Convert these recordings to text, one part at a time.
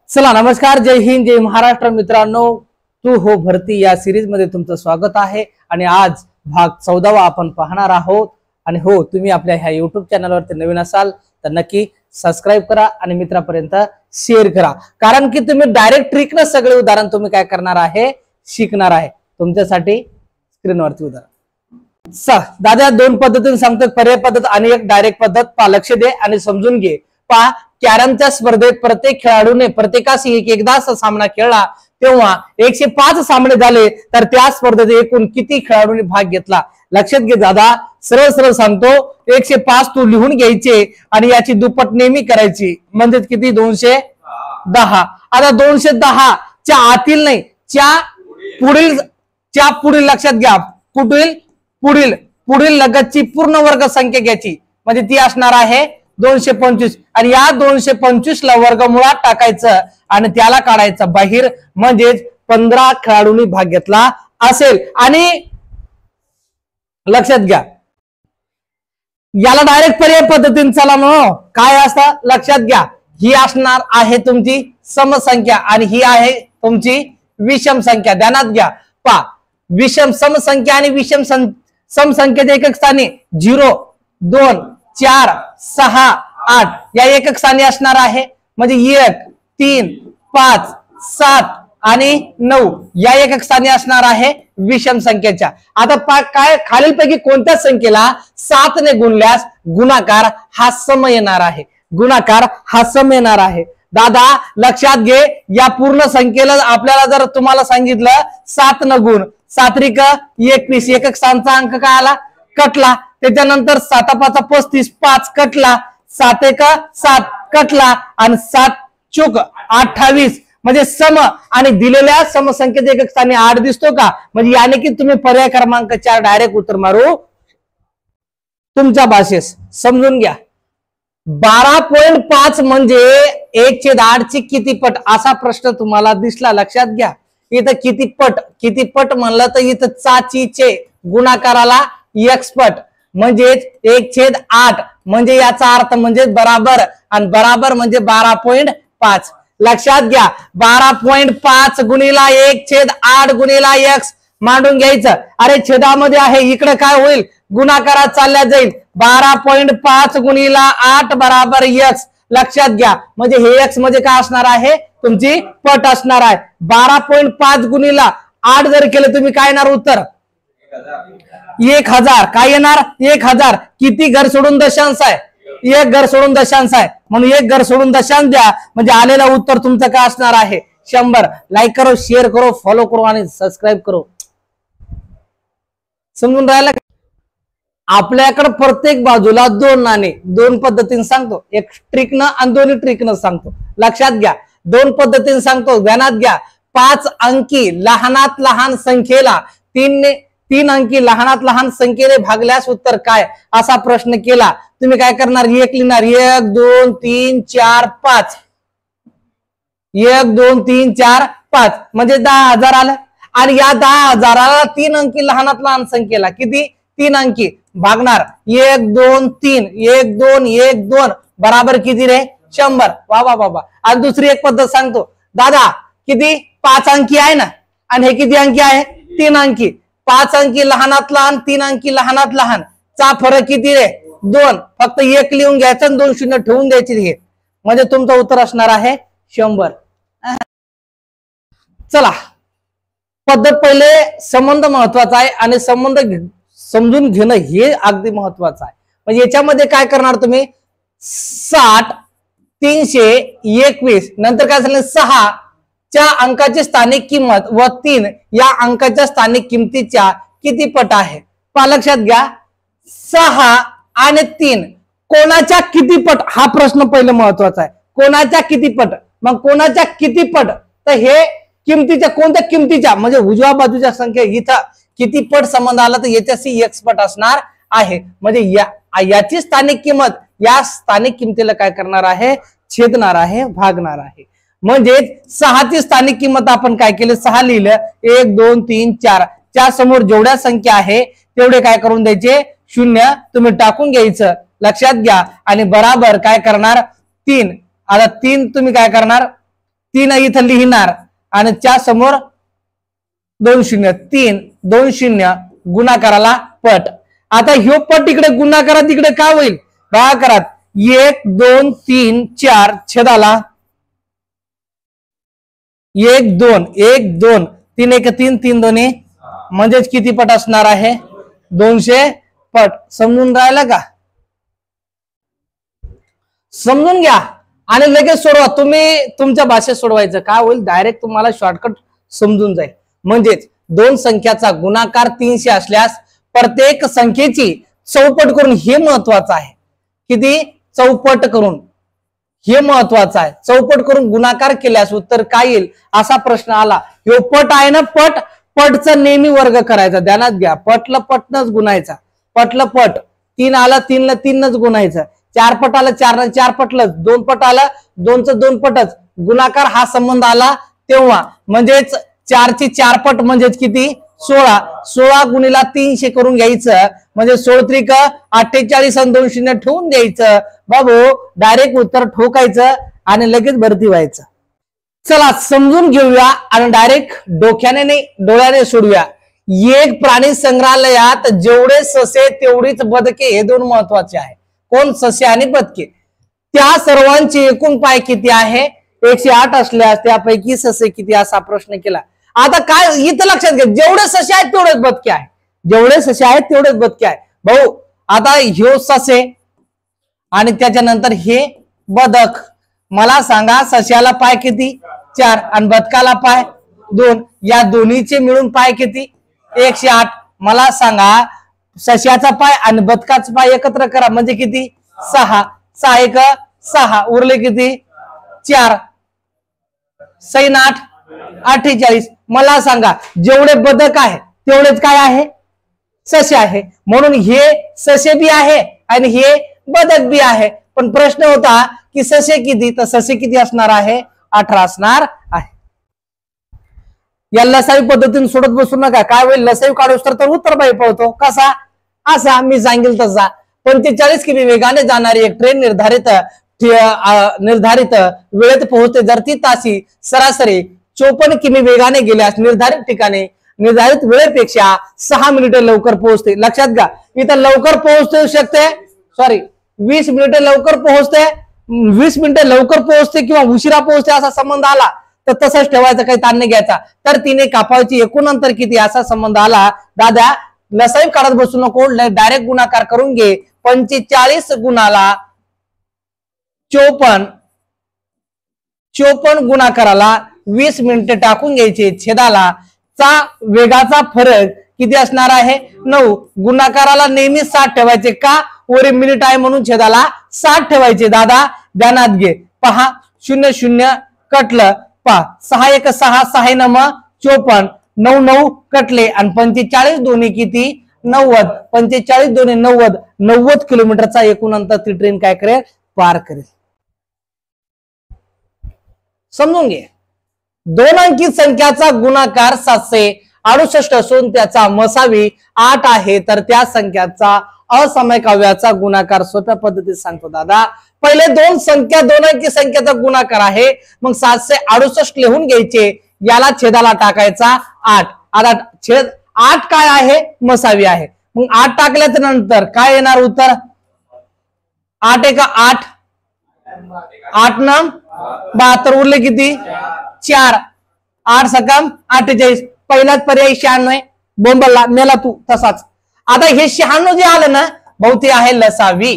चला नमस्कार, जय हिंद, जय महाराष्ट्र. मित्रांनो, तू हो भरती या सिरीज मध्ये तुमचं स्वागत आहे. आणि आज भाग 14वा आपण पाहणार आहोत. आणि हो, तुम्ही आपल्या ह्या युट्यूब चॅनलवरती नवीन असाल तर नक्की सबस्क्राईब करा आणि मित्रांपर्यंत शेअर करा, कारण की तुम्ही डायरेक्ट ट्रिकनं सगळे उदाहरण तुम्ही काय करणार आहे, शिकणार आहे. तुमच्यासाठी स्क्रीनवरती उदाहरण दादा दोन पद्धतीने सांगतात, पर्याय पद्धत आणि एक डायरेक्ट पद्धत. पा लक्ष दे आणि समजून घे. पा कॅरमच्या स्पर्धेत प्रत्येक खेळाडूने प्रत्येकाशी एकदा सामना खेळला तेव्हा 105 सामने झाले, तर त्या स्पर्धेत एकूण किती खेळाडूंनी भाग घेतला? लक्षात घे दादा, सरळ सरळ सांगतो. 105 तू लिहून घ्यायचे आणि याची दुप्पट नेहमी करायची, म्हणजे किती? 210. आता 210 च्या आतील नाही, च्या पुढील लक्षात घ्या. पुढील लगतची पूर्ण वर्ग संख्या घ्यायची, म्हणजे ती असणार आहे 225. आणि या 225 ला वर्गमुळात टाकायचं आणि त्याला काढायचं बाहेर, म्हणजेच 15 खेळाडूंनी भाग घेतला असेल. आणि लक्षात घ्या, याला डायरेक्ट पर्याय पद्धतीने चला म्हणून काय असतं लक्षात घ्या. ही असणार आहे तुमची समसंख्या आणि ही आहे तुमची विषम संख्या. ध्यानात घ्या. पा विषम समसंख्या आणि विषम समसंख्येच्या एकक स्थानी 0, 2, 4, 6, 8 या एकक स्थानी असणार आहे, म्हणजे 1, 3, 5, 7 आणि 9 या एकक स्थानी असणार आहे विषम संख्येच्या. आता काय खालीलपैकी कोणत्या संख्येला 7 ने गुणल्यास गुणाकार हा सम येणार आहे? गुणाकार हा सम येणार आहे. दादा लक्षात घे, या पूर्ण संख्येला आपल्याला जर तुम्हाला सांगितलं 7 न गुण, 7 × 21 एकक स्थानचा अंक काय आला? कटला. त्याच्यानंतर 7 × 5 = 35, 5 कटला, 7 × 1 = 7 कटला आणि 7 × 28 म्हणजे सम. आणि दिलेल्या समसंख्येच्या एकक स्थानी 8 दिसतो का? म्हणजे याने की तुम्ही पर्याय क्रमांक 4 डायरेक्ट उत्तर मारू तुमच्या भाषेस. समजून घ्या. 12.5 म्हणजे 1/8 ची किती पट असा प्रश्न तुम्हाला दिसला. लक्षात घ्या. इथं किती पट म्हणलं तर इथं चाचीचे गुणाकाराला x पट, म्हणजेच 1/8 म्हणजे याचा अर्थ म्हणजे बराबर, आणि बराबर म्हणजे 12.5. लक्षात घ्या. 12.5 गुणिला 1/8 गुणिला x मांडून घ्यायचं. अरे छेदामध्ये आहे, इकडे काय होईल? गुणाकारात चालल्या जाईल. 12.5 गुणिला 8 बराबर x. लक्षात घ्या, म्हणजे हे x म्हणजे काय असणार आहे? तुमची पट असणार आहे. 12.5 गुणिला 8 जर केलं तुम्ही काय येणार उत्तर? 1000. काय येणार? 1000. किती घर सोडून दशांश आहे? 1 घर सोडून दशांश आहे, म्हणून 1 घर सोडून दशांश द्या, म्हणजे आलेलं उत्तर तुमचं काय असणार आहे? 100. लाईक करो, शेअर करो, फॉलो करो आणि सबस्क्राईब करो. समजून राहिलं? आपल्याकडे प्रत्येक बाजूला 2 नाणे, 2 पद्धतीने सांगतो. एक ट्रिकनं आणि दोन्ही ट्रिकनं सांगतो. लक्षात घ्या, 2 पद्धतीने सांगतो. ध्यानात घ्या. 5 अंकी लहानात लहान संख्येला 3 अंकी लहानात लहान संख्येने भागल्यास उत्तर काय? असा प्रश्न केला. तुम्ही काय करणार? 1 लिहिणार. 1, 2, 3, 4, 5. 1, 2, 3, 4, 5 म्हणजे 10,000 आलं. आणि या 10,000ला 3 अंकी लहानात लहान संख्येला किती? 3 अंकी भागणार. 1, 2, 3, 1, 2, 1, 2 बराबर किती रे? 100. वा वा वा. आणि दुसरी एक पद्धत सांगतो. दादा किती? 5 अंकी आहे ना, आणि हे किती अंकी आहे? 3 अंकी. 5 अंकी लहानात लहान, 3 अंकी लहानात लहान चा फरक किती रे? 2. फक्त 1 लिहून घ्यायचं आणि 2 शून्य ठेवून द्यायची, हे म्हणजे तुमचं उत्तर असणार आहे 100. चला, पद्धत पहिले संबंध महत्वाचा आहे आणि संबंध समजून घेणं हे अगदी महत्वाचं आहे. म्हणजे याच्यामध्ये काय करणार तुम्ही? 60, 321 नंतर काय झालं? 6 च्या अंकाची स्थानिक किंमत व 3 या अंकाच्या स्थानिक किमतीच्या किती पट आहे? लक्षात घ्या. 6 आणि 3 कोणाच्या किती पट हा प्रश्न पहिलं महत्वाचा आहे. कोणाच्या किती पट? मग कोणाच्या किती पट? तर हे किमतीच्या, कोणत्या किमतीच्या? म्हणजे उजव्या बाजूच्या संख्या इथं किती पट संबंध आला तर याच्याशी x पट असणार आहे. म्हणजे याची स्थानिक किंमत या स्थानिक किमतीला काय करणार आहे? छेदणार आहे, भागणार आहे. म्हणजे 6 ची स्थानिक किंमत आपण काय केलं? 6 लिहिलं. 1, 2, 3, 4 च्या समोर जेवढ्या संख्या आहे तेवढे काय करून द्यायचे? 0 तुम्ही टाकून घ्यायचं. लक्षात घ्या. आणि बराबर काय करणार? 3. आता 3 तुम्ही काय करणार? 3 इथं लिहिणार आणि त्या समोर 2 0, 3 2 0 गुणाकाराला पट. आता ह्यो पट इकडे गुणाकारात इकडे काय होईल भागाकारात 1 2 3 4 छेदाला 1 2 1 2 3 1 3 3 2 म्हणजेच किती पट असणार आहे 200 पट. समजून राहिलं का? समजून घ्या आणि लगेच सोडवा. तुम्ही तुमच्या भाषेत सोडवायचं काय होईल डायरेक्ट तुम्हाला शॉर्टकट समजून जाईल. म्हणजेच दोन संख्याचा गुणाकार 300 असल्यास प्रत्येक संख्येची चौपट करून हे महत्वाचं आहे. किती चौपट करून हे महत्वाचं आहे. चौपट करून गुणाकार केल्यास उत्तर काय येईल असा प्रश्न आला. ह्यो पट आहे ना पट पटचा नेहमी वर्ग करायचा. ध्यानात घ्या पटला पटनच गुणायचा. पटला पट 3 आला 3 ला 3 नच गुणायचं. 4 पट आला 4 ला 4 पटलंच. 2 पट आला 2च 2 पटच. गुणाकार हा संबंध आला तेव्हा म्हणजेच 4 ची 4 पट म्हणजेच किती 16. 16 गुणिला 300 करून घ्यायचं म्हणजे 16 त्रिक 48 आणि 2 0 ठेवून द्यायचं. बाबू डायरेक्ट उत्तर ठोकायचं आणि लगेच भरती व्हायचं. चला समजून घेऊया आणि डायरेक्ट डोक्याने नाही डोळ्याने सोडूया. एक प्राणी संग्रहालयात जेवढे ससे तेवढीच बदके हे दोन महत्वाचे आहे. कोण ससे आणि बदके. त्या सर्वांची एकूण पाय किती आहे 108 असल्यास त्यापैकी ससे किती असा प्रश्न केला. आता काय इथं लक्षात घ्या जेवढे ससे आहेत तेवढेच बदके आहे. जेवढे ससे आहेत तेवढेच बदके आहे. भाऊ आता ह्यो ससे आणि त्याच्यानंतर हे बदक. मला सांगा सश्याला पाय किती 4 आणि बदकाला पाय 2. या दोन्हीचे मिळून पाय किती 108. मला सांगा सश्याचा पाय आणि बदकाचा पाय एकत्र करा म्हणजे किती 6. 6 1 6 उरले किती 4 6 8 48. मला सांगा जेवढे बदक आहे तेवढेच काय आहे ससे आहे. म्हणून हे ससे बी आहे आणि हे बदक बी आहे. पण प्रश्न होता की ससे किती तर ससे किती असणार आहे 18 असणार आहे. या लसावी पद्धतीने सोडत बसू नका. काय होईल लसावी काढूस तर उत्तर बाई पळतो कसा असा मी सांगेल तसा. 45 किमी वेगाने जाणारी एक ट्रेन निर्धारित वेळेत पोहोचते. जर ती तासी सरासरी 54 किमी वेगाने गेल्यास निर्धारित ठिकाणी निर्धारित वेळेपेक्षा 6 मिनिटे लवकर पोहोचते. लक्षात घ्या इथं लवकर पोहोचू शकते 20 मिनिटे लवकर पोहोचते 20 मिनिटे लवकर पोहोचते किंवा उशिरा पोहोचते असा संबंध आला तर तसंच ठेवायचं काही ताण नाही घ्यायचा. तर तिने कापायची एकूण अंतर किती असा संबंध आला. दादा लसाई काढत बसू नको डायरेक्ट गुणाकार करून घे. 45 गुणाला 54 गुणाकाराला 20 मिनिटे टाकून घ्यायचे. छेदाला चा वेगाचा फरक किती असणार आहे 9. गुणाकाराला नेहमी 60 ठेवायचे का वर मिनिट आहे म्हणून छेदाला 60 ठेवायचे. दादा ध्यानात घे पहा 0 0 कटलं पहा 6 1 6 6 9 54 9 9 कटले आणि 45 दोन्ही किती 90. 45 दोन्ही 90 किलोमीटरचा एकूण अंतर ती ट्रेन काय करेल पार करेल. समजून घे. 2 अंकी संख्याचा गुणाकार 768 असून त्याचा मसावी 8 आहे तर त्या संख्याचा असमायिक अवयवाचा गुणाकार सोप्या पद्धतीत सांगतो. दादा पहिले 2 अंकी संख्याचा गुणाकार आहे मग 768 लिहून घ्यायचे. याला छेदाला टाकायचा 8. आता छेद 8 काय आहे मसावी आहे. मग 8 टाकल्याच्या नंतर काय येणार उत्तर 8 1 8 8 9 72 उरले किती 4 8 सकम 48. पहिलाच पर्याय 96 बोंबलला मेला तू तसाच. आता हे 96 जे आलं ना भाऊ ते आहे लसावी.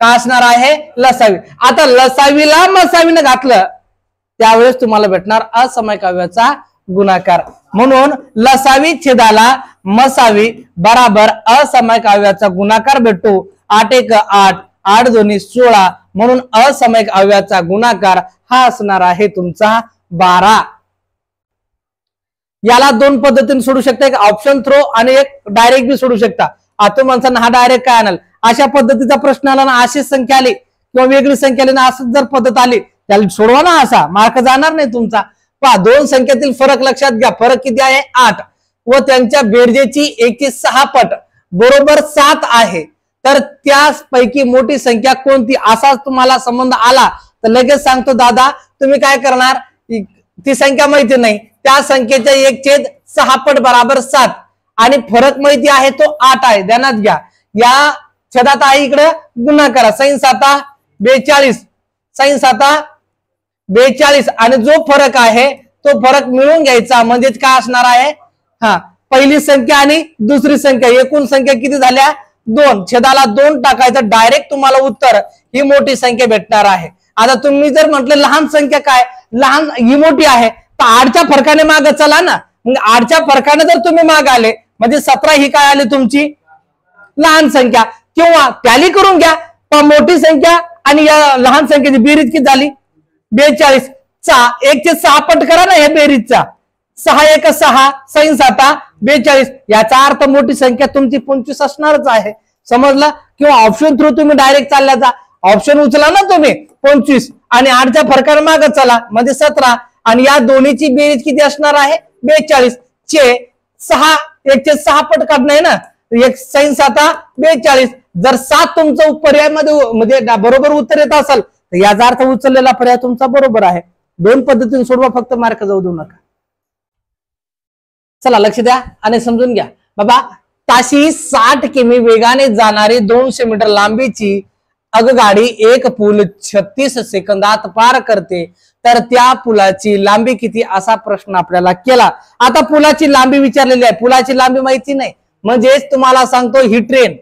का असणार आहे लसावी. आता लसावीला मसावीनं घातलं त्यावेळेस तुम्हाला भेटणार असमायिक अवयवाचा गुणाकार. म्हणून लसावी छेदाला मसावी बराबर असमायिक अवयवाचा गुणाकार भेटतो. 8 1 8 8 2 16 म्हणून असमायिक अवयवाचा गुणाकार हा असणार आहे तुमचा 12. याला 2 पद्धतीने सोडू शकता. एक ऑप्शन थ्रो आणि एक डायरेक्ट बी सोडू शकता. आता माणसांना हा डायरेक्ट काय आणाल अशा पद्धतीचा प्रश्न आला ना अशीच संख्या आली किंवा वेगळी संख्या आली ना असं जर पद्धत आली त्याला सोडवा ना असा मार्क जाणार नाही तुमचा. पहा 2 संख्येतील फरक लक्षात घ्या. फरक किती आहे 8 व त्यांच्या बेरजेची 1 ची 6 पट बरोबर 7 आहे. तर त्यापैकी मोठी संख्या कोणती असा तुम्हाला संबंध आला तर लगेच सांगतो दादा तुम्ही काय करणार ती संख्या माहिती नाही, त्या संख्येच्या 1/6 पट बराबर 7 आणि फरक माहिती आहे तो 8 आहे. ध्यानात घ्या. या छेदात आहे इकडे गुन्हा करा. sin 7 42 sin 7 42 आणि जो फरक आहे तो फरक मिळून घ्यायचा. म्हणजेच काय असणार आहे, पहिली संख्या आणि दुसरी संख्या, एकूण संख्या किती झाल्या 2, छेदाला 2 टाकायचं, डायरेक्ट तुम्हाला उत्तर ही मोठी संख्या भेटणार आहे. आता तुम्ही जर म्हटलं लहान संख्या काय, लहान ही मोठी आहे, तर 8च्या फरकाने माग चला ना. मग 8च्या फरकाने जर तुम्ही माग आले म्हणजे 17 ही काय आली तुमची लहान संख्या, किंवा टॅली करून घ्या. पण मोठी संख्या आणि या लहान संख्येची बेरीज किती झाली 42 चा 1/6 पट करा ना या बेरीजचा. 6 1 6 sin 7 42, याचा अर्थ मोठी संख्या तुमची 25 असणारच आहे. समजलं? किंवा ऑप्शन थ्रू तुम्ही डायरेक्ट चालल्याचा ऑप्शन उचला ना तुम्ही 25 आणि 8च्या फरकाने मागे चला म्हणजे 17 आणि या दोन्हीची बेरीज किती असणार आहे 42 चे 6 1/6 पट काढणं ना. sin 7 42, जर 7 तुमचं पर्याय मध्ये म्हणजे बरोबर उत्तर येत असेल तर याचा अर्थ उचललेला पर्याय तुमचा बरोबर आहे. 2 पद्धतीने सोडवा, फक्त मार्क जाऊ देऊ नका. चला लक्ष द्या आणि समजून घ्या. बाबा ताशी 60 किमी वेगाने जाणारी 200 मीटर लांबीची आगगाडी एक पूल 36 सेकंदात पार करते, तर त्या पुलाची लांबी किती असा प्रश्न आपल्याला केला. आता पुलाची लांबी विचारलेली आहे, पुलाची लांबी माहिती नाही म्हणजेच तुम्हाला सांगतो ही ट्रेन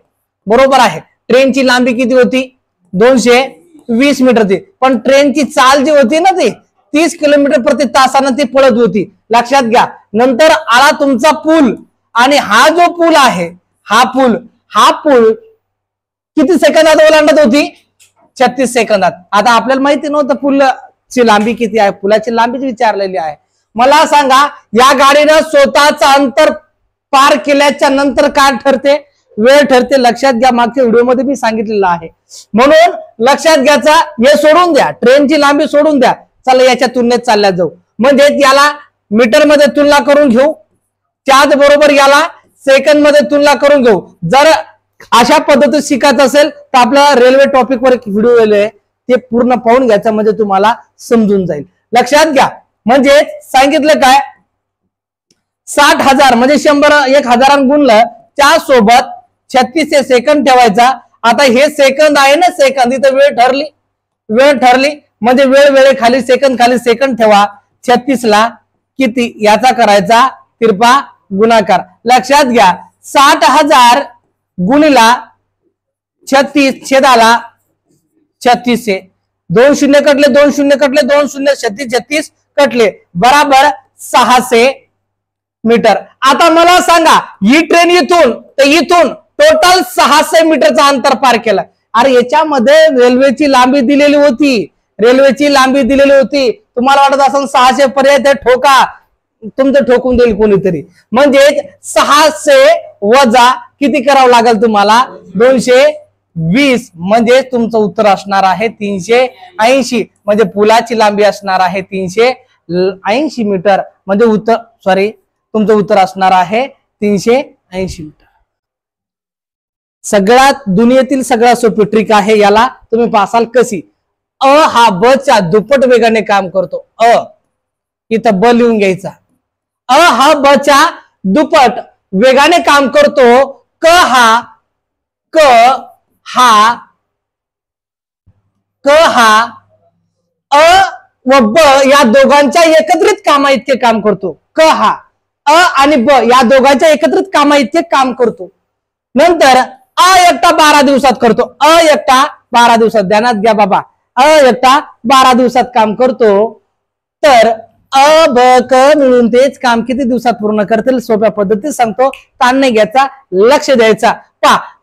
बरोबर आहे. ट्रेनची लांबी किती होती 220 मीटर ती, पण ट्रेनची चाल जी होती ना ती 30 किलोमीटर प्रति तासानं ती पळत होती. लक्षात घ्या. नंतर आला तुमचा पूल आणि हा जो पूल आहे हा पूल किती सेकंदात ओलांडत होती 36 सेकंदात. आता आपल्याला माहिती नव्हतं पुलाची लांबी किती आहे, पुलाची लांबीच विचारलेली आहे. मला सांगा या गाडीनं स्वतःचं अंतर पार केल्याच्या नंतर काय ठरते, वेळ ठरते. लक्षात घ्या, मागच्या व्हिडिओमध्ये मी सांगितलेलं आहे. म्हणून लक्षात घ्यायचा, हे सोडून द्या, ट्रेनची लांबी सोडून द्या. चला याच्या तुलनेत चालल्या जाऊ. म्हणजे याला मीटर मध्ये तुलना करून घेऊ, त्याच बरोबर याला सेकंद मध्ये तुलना करून घेऊ. जर अशा पद्धतीत शिकायचं असेल तर आपल्या रेल्वे टॉपिक वर एक व्हिडिओ आहे ते पूर्ण पाहून घ्यायचा म्हणजे तुम्हाला समजून जाईल. लक्षात घ्या. म्हणजे सांगितलं काय 60,000 म्हणजे 100 गुणलं त्यासोबत 36 सेकंद ठेवायचा. आता हे सेकंद आहे ना, सेकंद इथं वेळ ठरली म्हणजे वेळ खाली सेकंद ठेवा. 36 ला किती याचा करायचा तिरपा गुणाकार. लक्षात घ्या 60,000 गुणिला 36 छेदाला 36 2 शून्य कटले 2 शून्य कटले 2 शून्य 36 कटले बराबर 600 मीटर. आता मला सांगा ही ट्रेन इथून तर इथून टोटल 600 मीटरचा अंतर पार केलं. अरे याच्यामध्ये रेल्वेची लांबी दिलेली होती, तुम्हाला वाटत असेल 600 पर्याय ते ठोका, तुमचं ठोकून देईल कोणीतरी. म्हणजे 600 वजा किती करावं लागेल तुम्हाला 220, म्हणजे तुमचं उत्तर असणार आहे 380. म्हणजे पुलाची लांबी असणार आहे 380 मीटर. म्हणजे तुमचं उत्तर असणार आहे 380 मीटर. सगळ्यात दुनियेतील सगळ्यात सोपी ट्रिक आहे, याला तुम्ही पासाल कशी. हा ब च्या दुप्पट वेगाने काम करतो. इथं ब लिहून घ्यायचा. हा ब च्या दुप्पट वेगाने काम करतो. क हा व ब या दोघांच्या एकत्रित कामा इतके काम करतो. आणि ब या दोघांच्या एकत्रित कामा इतके काम करतो. नंतर एकटा 12 दिवसात करतो. एकटा 12 दिवसात, ध्यानात घ्या बाबा, एकटा 12 दिवसात काम करतो. तर ब क मिळून तेच काम किती दिवसात पूर्ण करतील सोप्या पद्धतीत सांगतो, ताण नाही घ्यायचा, लक्ष द्यायचा.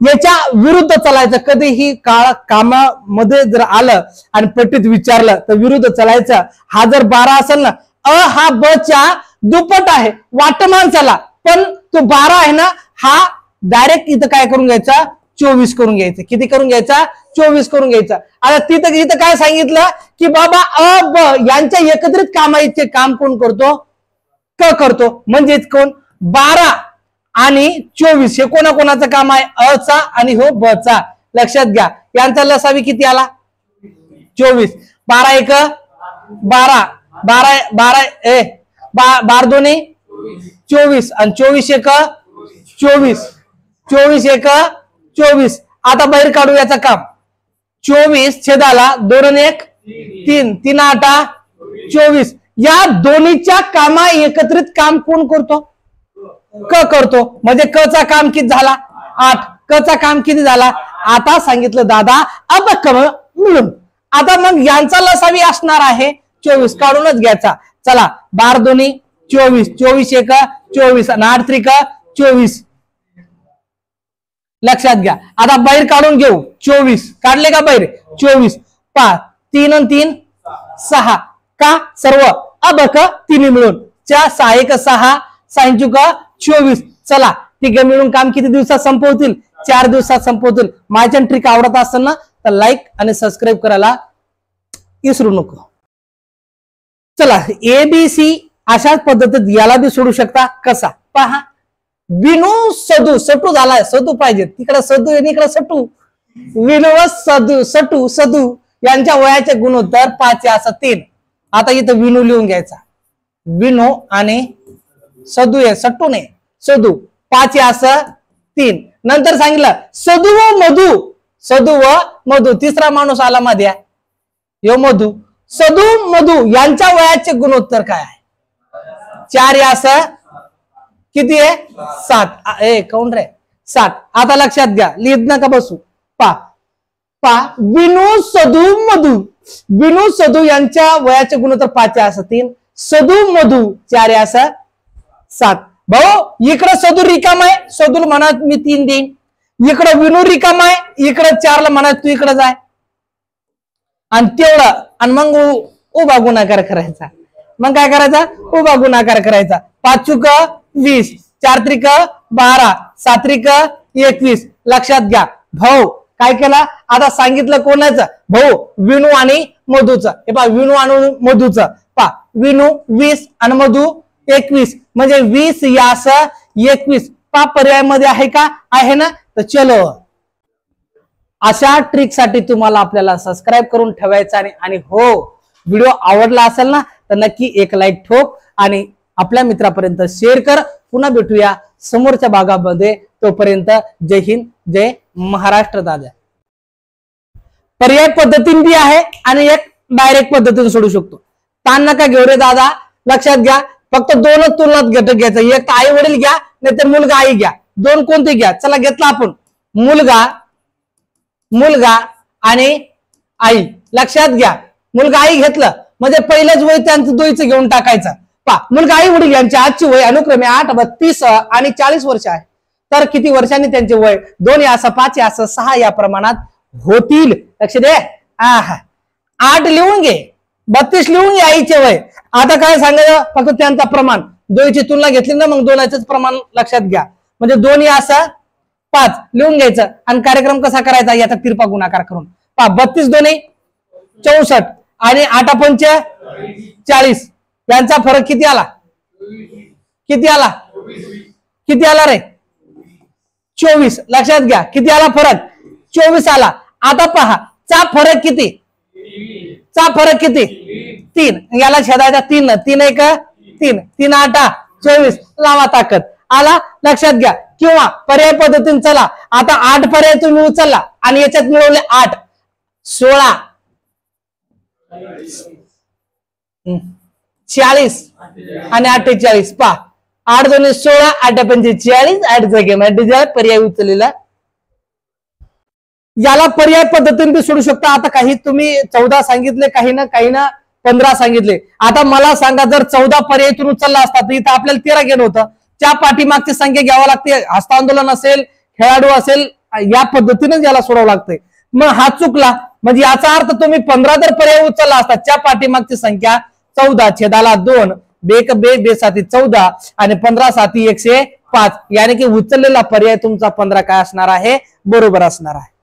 याच्या विरुद्ध चालायचं. कधीही कामामध्ये जर आलं आणि पट्टीत विचारलं तर विरुद्ध चालायचं. हा जर 12 असेल ना, हा ब च्या दुप्पट आहे वाट माणसाला, पण तो 12 आहे ना, हा डायरेक्ट इथं काय करून घ्यायचा 24 करून घ्यायचं. किती करून घ्यायचा 24 करून घ्यायचा. आता इथं काय सांगितलं की बाबा ब यांच्या एकत्रित कामाचे काम कोण करतो क करतो. म्हणजेच कोण 12 आणि 24 हे कोणाकोणाचं काम आहे अ चा आणि हो ब चा. लक्षात घ्या यांचा लसावी किती आला 24. 12 1 12 12 12 दोन्ही 24 आणि 24 एक 24 24 एक 24. आता बाहेर काढू याचं काम. 24 छेदाला 2 आणि 1 3 3 8 24. या दोन्हीच्या कामा एकत्रित काम कोण करतो? क करतो. म्हणजे क चा काम किती झाला? 8. क चा काम किती झाला? आता सांगितलं दादा अबक मिळून. आता मग यांचा लसावी असणार आहे 24. काढूनच घ्यायचा. चला 12 दोन्ही 24 24 एक 24 आणि 8 त्रिक 24. लक्षात घ्या. आता बाहेर काढून घेऊ. 24 काढले का बाहेर? 24 पा 3 आणि 3 6. का? सर्व अबक तिन्ही मिळून 6 एक 6 6 का 24. चला तिघ मिळून काम किती दिवसात संपवतील? 4 दिवसात संपवतील. माझ्या ट्रिक आवडत असेल ना तर लाईक आणि सबस्क्राईब करायला विसरू नको. चला ABC अशाच पद्धतीत याला बी सोडू शकता. कसा? पहा. विनू सदू सटू झालाय. सदू पाहिजे. तिकडे सदू आणि इकडे सटू. विनू व सदू सटू सदू यांच्या वयाचे गुणोत्तर 5 असं 3. आता इथं विनू लिहून घ्यायचा. विनू आणि सदू आहे. सट्टू नाही सदू 5 असं 3. नंतर सांगितलं सदू व मधू. सदू व मधू तिसरा माणूस आला मध्ये. यो मधू. सदू मधू यांच्या वयाचे गुणोत्तर काय आहे? 4 असं किती आहे? 7. काउंट रे 7. आता लक्षात घ्या. लिहित नका बसू. पा विनू सदू मधू. विनू सदू यांच्या वयाचे गुणोत्तर 5 असं 3. सदू मधू 4 असं 7. भाऊ इकडं सदू रिकाम आहे. सदूला म्हणा मी 3 देईन. इकडं विनू रिकाम आहे. इकडं 4 ला म्हणा तू इकडं जाय. आणि तेवढं आणि मग उभा गुणाकार करायचा. मग काय करायचा? उभा गुणाकार करायचा. 5 चुक 20 4 त्रिक 12 7 त्रिक 21. लक्षात घ्या. भाऊ काय केला? आता सांगितलं कोणाचं? भाऊ विनू आणि मधूचं. हे पहा विनू आणि मधूचं. पहा विनू 20 आणि मधू 21 म्हणजे 20 या 21. पा पर्याय मध्ये आहे का? आहे ना. तर चलो अशा ट्रिक साठी तुम्हाला आपल्याला सबस्क्राईब करून ठेवायचं आणि हो व्हिडिओ आवडला असेल ना तर नक्की एक लाईक ठोक आणि आपल्या मित्रापर्यंत शेअर कर. पुन्हा भेटूया समोरच्या भागामध्ये. तोपर्यंत जय हिंद जय महाराष्ट्र. दादा पर्याय पद्धतीने बी आहे आणि एक डायरेक्ट पद्धतीने सोडू शकतो. ताण नका घेऊ रे दादा. लक्षात घ्या. फक्त 2च तुलनात घटक घ्यायचा. एक तर आई वडील घ्या नाहीतर मुलगा आई घ्या. 2 कोणते घ्या. चला घेतला आपण मुलगा आणि आई. लक्षात घ्या. मुलगा आई घेतलं म्हणजे पहिलंच वय त्यांचं दोईचं घेऊन टाकायचं. पा मुलगा आई वडील यांची आजची वय अनुक्रमे 8 32 आणि 40 वर्ष आहे. तर किती वर्षांनी त्यांचे वय 2 असं 5 असं 6 या प्रमाणात होतील. लक्ष दे. 8 लिहून घे 32 लिहून घे आईचे वय. आता काय सांगायचं? फक्त त्यांचा प्रमाण 2ची तुलना घेतली ना मग 2च प्रमाण लक्षात घ्या. म्हणजे 2 असं 5 लिहून घ्यायचं. आणि कार्यक्रम कसा करायचा? याचा तिरपा गुणाकार करून. पा 32 दोन्ही 64 आणि 8 पंच 40. यांचा फरक किती आला? किती आला? किती आला रे? 24. लक्षात घ्या. किती आला फरक? 24 आला. आता पहा चा फरक किती? चा फरक किती? 3. याला छेदायचा 3 3 1 3 3 8 24. लावा ताकद. आला. लक्षात घ्या. किंवा पर्याय पद्धतीने चला. आता 8 पर्याय तुम्ही उचलला आणि याच्यात मिळवले 8 16 40 आणि 48. पा 8 2 16 8 5 40 8 जागे पर्याय उचललेला. याला पर्याय पद्धतीने बी सोडू शकता. आता काही तुम्ही 14 सांगितले काही ना 15 सांगितले. आता मला सांगा जर 14 पर्याय तुम्ही उचलला असता तर इथं आपल्याला 13 घेणं होतं. त्या पाठीमागची संख्या घ्यावी लागते. हस्तांदोलन असेल खेळाडू असेल या पद्धतीने याला सोडावं लागतंय. मग हा चुकला म्हणजे याचा अर्थ तुम्ही 15 जर पर्याय उचलला असता त्या पाठीमागची संख्या 14 छेदाला 2 बेक बे बे साथी 14 आणि 15 साथी 105. याने की उचललेला पर्याय तुमचा 15 काय असणार आहे? बरोबर असणार आहे.